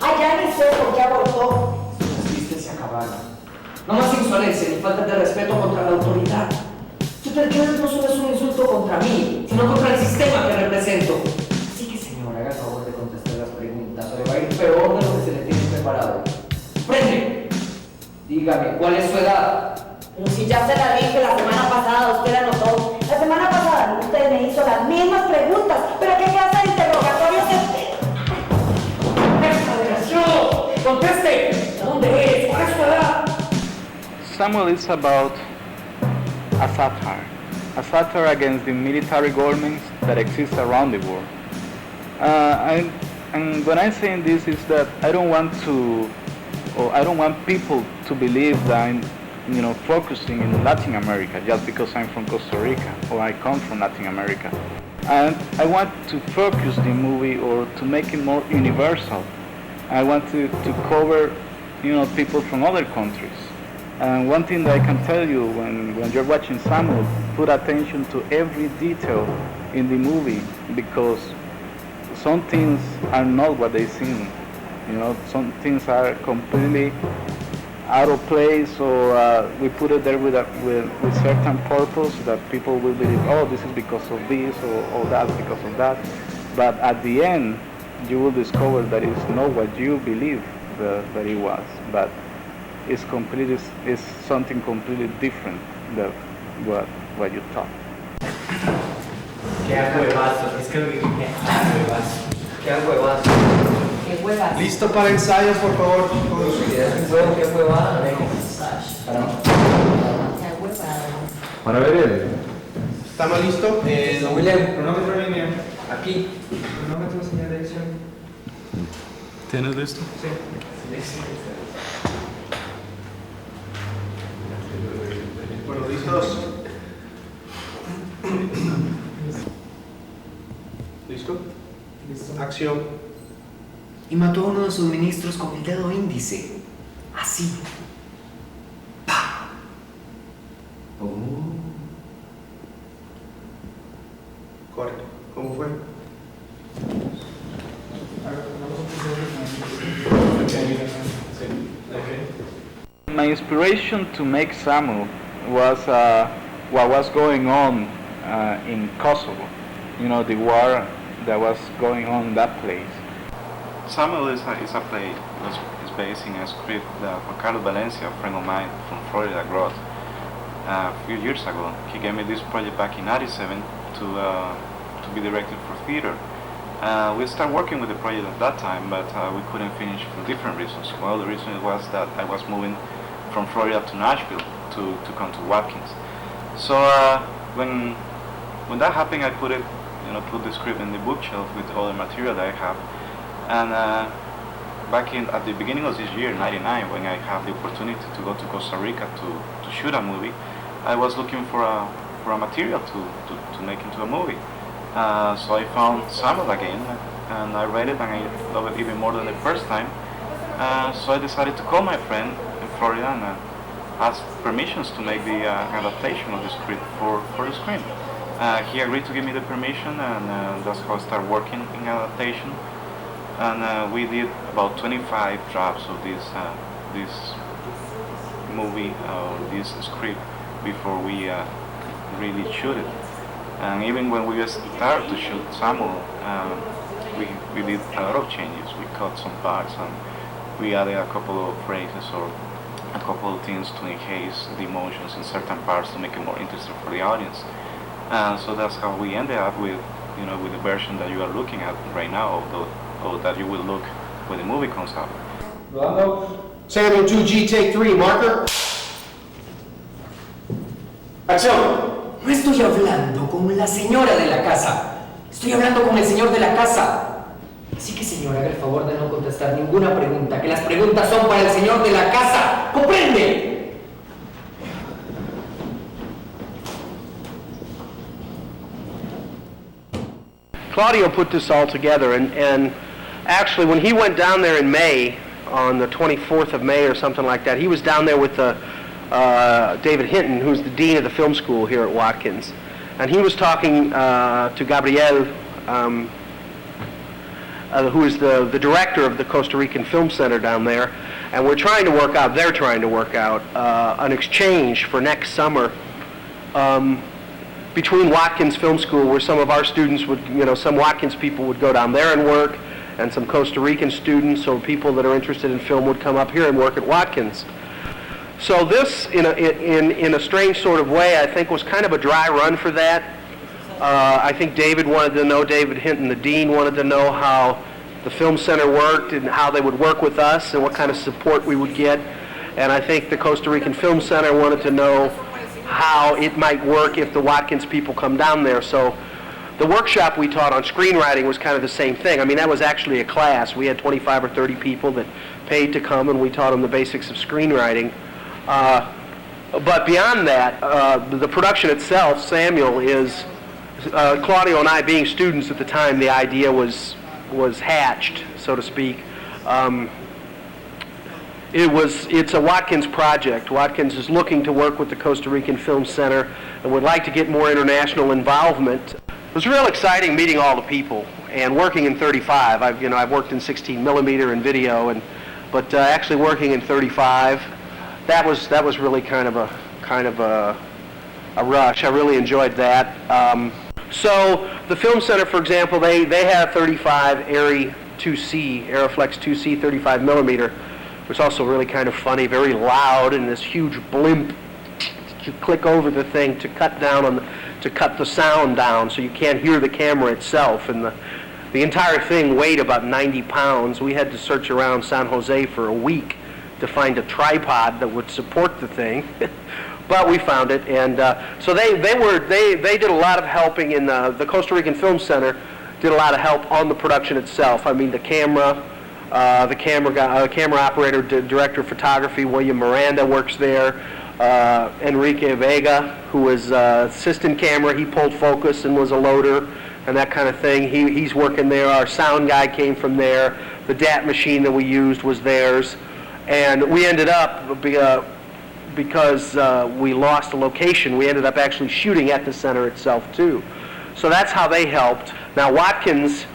Allá ni sé por qué abortó. Sus chistes se acabaron. No más insolencia ni falta de respeto contra la autoridad. Sus peticiones no solo es un insulto contra mí, sino contra el sistema que represento. Así que, señora, haga el favor de contestar las preguntas, o le va a ir peor de lo que se le tiene preparado. ¡Prende! Dígame, ¿cuál es su edad? Pero si ya se la dije la semana pasada, usted la notó. La semana pasada usted me hizo las mismas preguntas, pero ¿qué clase de interrogatorios es? ¡Exageración! ¡Conteste! ¿De dónde es? ¿Cuál es su edad? Samuel is about a satire against the military governments that exist around the world. And when I'm saying this is that I don't want people to believe that I'm, focusing in Latin America just because I'm from Costa Rica or I come from Latin America. And I want to focus the movie or to make it more universal. I want to cover, people from other countries. And one thing that I can tell you when you're watching Samuel, put attention to every detail in the movie because some things are not what they seem. Some things are completely out of place, or we put it there with certain purpose that people will believe, oh, this is because of this, or that's because of that. But at the end, you will discover that it's not what you believe that it was, but it's something completely different than what you thought. Qué huevazo, es que lo que qué huevazo. Qué huevazo. Qué huevas. Listo para ensayo, por favor. Qué huevada. Qué huevada. Para ver el ¿Estamos listos? William, cronómetro en línea. aquí. Cronómetro, señal de dirección. ¿Tienes listo? Sí. Bueno, listos. ¿Listo? Listo. Acción. Y mató a uno de sus ministros con el dedo índice. Así. ¡Pah! Corre. ¿Cómo fue? My inspiration to make Samuel was what was going on in Kosovo. The war that was going on in that place. Samuel is a play that is based in a script that Juan Carlos Valencia, a friend of mine from Florida, wrote a few years ago. He gave me this project back in '97 to be directed for theater. We started working with the project at that time, but we couldn't finish for different reasons. One of the reasons was that I was moving from Florida to Nashville to come to Watkins. So when that happened, I put the script in the bookshelf with all the material that I have. And back at the beginning of this year, '99, when I had the opportunity to go to Costa Rica to shoot a movie, I was looking for a material to make into a movie. So I found Samuel again, and I read it, and I loved it even more than the first time. So I decided to call my friend in Florida and ask permissions to make the adaptation of the script for the screen. He agreed to give me the permission, and that's how I started working in adaptation. And we did about 25 drafts of this movie, this script, before we really shoot it. And even when we started to shoot Samuel, we did a lot of changes. We cut some parts and we added a couple of phrases or a couple of things to enhance the emotions in certain parts to make it more interesting for the audience. And so that's how we ended up with the version that you are looking at right now, or that you will look when the movie comes out. Samuel 2G, take 3, marker. Acción. No estoy hablando con la señora de la casa. Estoy hablando con el señor de la casa. Así que, señora, haga el favor de no contestar ninguna pregunta, que las preguntas son para el señor de la casa. ¿Comprende? Claudio put this all together, and actually when he went down there in May, on the 24th of May or something like that, he was down there with David Hinton, who's the dean of the film school here at Watkins. And he was talking to Gabriel who is the director of the Costa Rican Film Center down there, and they're trying to work out an exchange for next summer between Watkins Film School, where some of our students would, some Watkins people would go down there and work, and some Costa Rican students or people that are interested in film would come up here and work at Watkins. So this, in a strange sort of way, I think was kind of a dry run for that. I think David Hinton, the dean, wanted to know how the Film Center worked and how they would work with us and what kind of support we would get. And I think the Costa Rican Film Center wanted to know how it might work if the Watkins people come down there. So the workshop we taught on screenwriting was kind of the same thing. I mean, that was actually a class. We had 25 or 30 people that paid to come, and we taught them the basics of screenwriting. But beyond that, the production itself, Samuel, is Claudio and I, being students at the time, the idea was hatched, so to speak. It's a Watkins project. Watkins is looking to work with the Costa Rican Film Center and would like to get more international involvement. It was real exciting meeting all the people and working in 35. I've worked in 16 millimeter and video, but actually working in 35, that was really kind of a rush. I really enjoyed that. So the Film Center, for example, they have 35 Arri 2C, Aeroflex 2C 35 millimeter. It's also really kind of funny, very loud, and this huge blimp. You click over the thing to cut the sound down, so you can't hear the camera itself. And the entire thing weighed about 90 pounds. We had to search around San Jose for a week to find a tripod that would support the thing. But we found it, and so they did a lot of helping in the Costa Rican Film Center. Did a lot of help on the production itself. I mean, the camera operator, director of photography, William Miranda works there. Enrique Vega, who was assistant camera, he pulled focus and was a loader and that kind of thing. He's working there. Our sound guy came from there. The DAT machine that we used was theirs, and we ended up because we lost a location, we ended up actually shooting at the center itself too. So that's how they helped. Now Watkins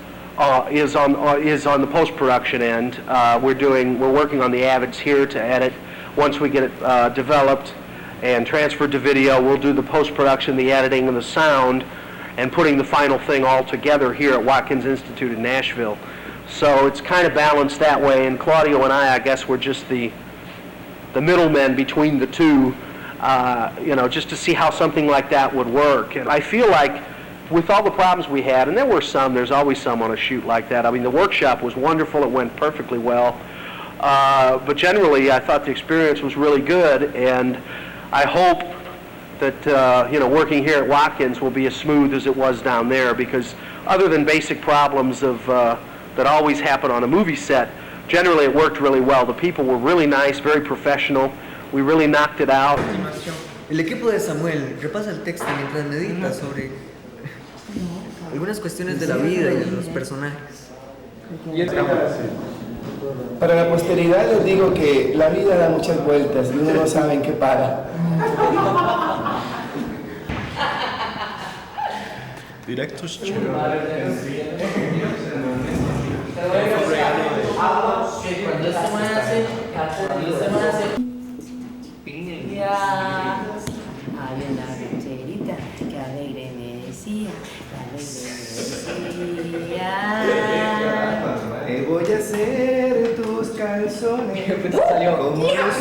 is on the post-production end. We're working on the avids here to edit. Once we get it developed and transferred to video, we'll do the post-production, the editing, and the sound, and putting the final thing all together here at Watkins Institute in Nashville. So it's kind of balanced that way, and Claudio and I guess we're just the middlemen between the two, just to see how something like that would work. And I feel like with all the problems we had, and there's always some on a shoot like that. I mean, the workshop was wonderful, it went perfectly well. But generally, I thought the experience was really good, and I hope that, working here at Watkins will be as smooth as it was down there, because other than basic problems that always happen on a movie set, generally it worked really well. The people were really nice, very professional. We really knocked it out. El equipo de Samuel repasa el texto mientras medita sobre algunas cuestiones de la vida y de los personajes. Para la posteridad les digo que la vida da muchas vueltas y uno no sabe en qué para. Directos. Había una rancherita que alegre me decía, Te voy a hacer tus calzones como los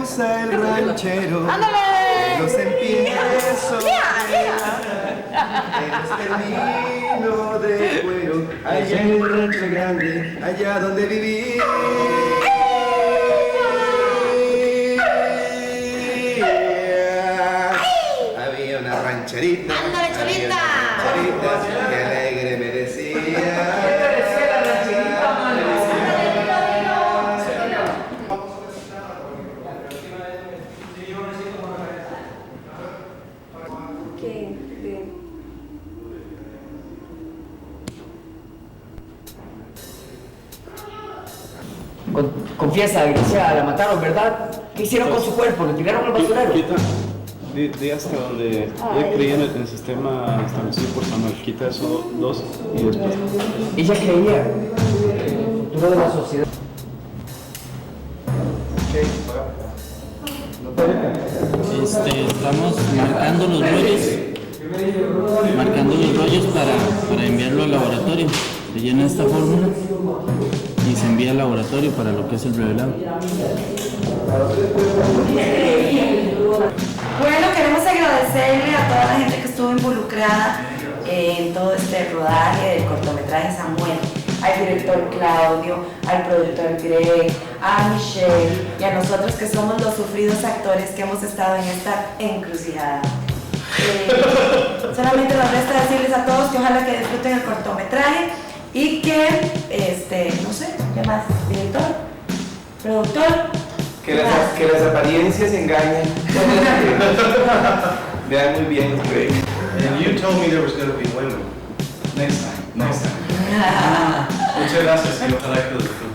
usa el ranchero. Los empiezo en los termino de cuero, allá en el rancho grande, allá donde viví. Había una rancherita, que alegre me decía. Confiesa, Grecia, la mataron, ¿verdad? ¿Qué hicieron con su cuerpo? ¿Lo tiraron al basurero? Di hasta donde ella creía en el sistema establecido por Samuel. Quita eso dos y después. Ella creía. futuro de la sociedad. Estamos marcando los rollos para enviarlo al laboratorio. Se llena esta fórmula y se envía al laboratorio para lo que es el revelado. Bueno, queremos agradecerle a toda la gente que estuvo involucrada en todo este rodaje del cortometraje Samuel, al director Claudio, al productor Greg, a Michelle y a nosotros que somos los sufridos actores que hemos estado en esta encrucijada. Solamente nos resta decirles a todos que ojalá que disfruten el cortometraje y que, no sé, ¿qué más? ¿Director? ¿Productor? Que las apariencias engañen. Vean muy bien los Greg. And you told me there was going to be women. Next time. Muchas gracias y ojalá que lo disfruten.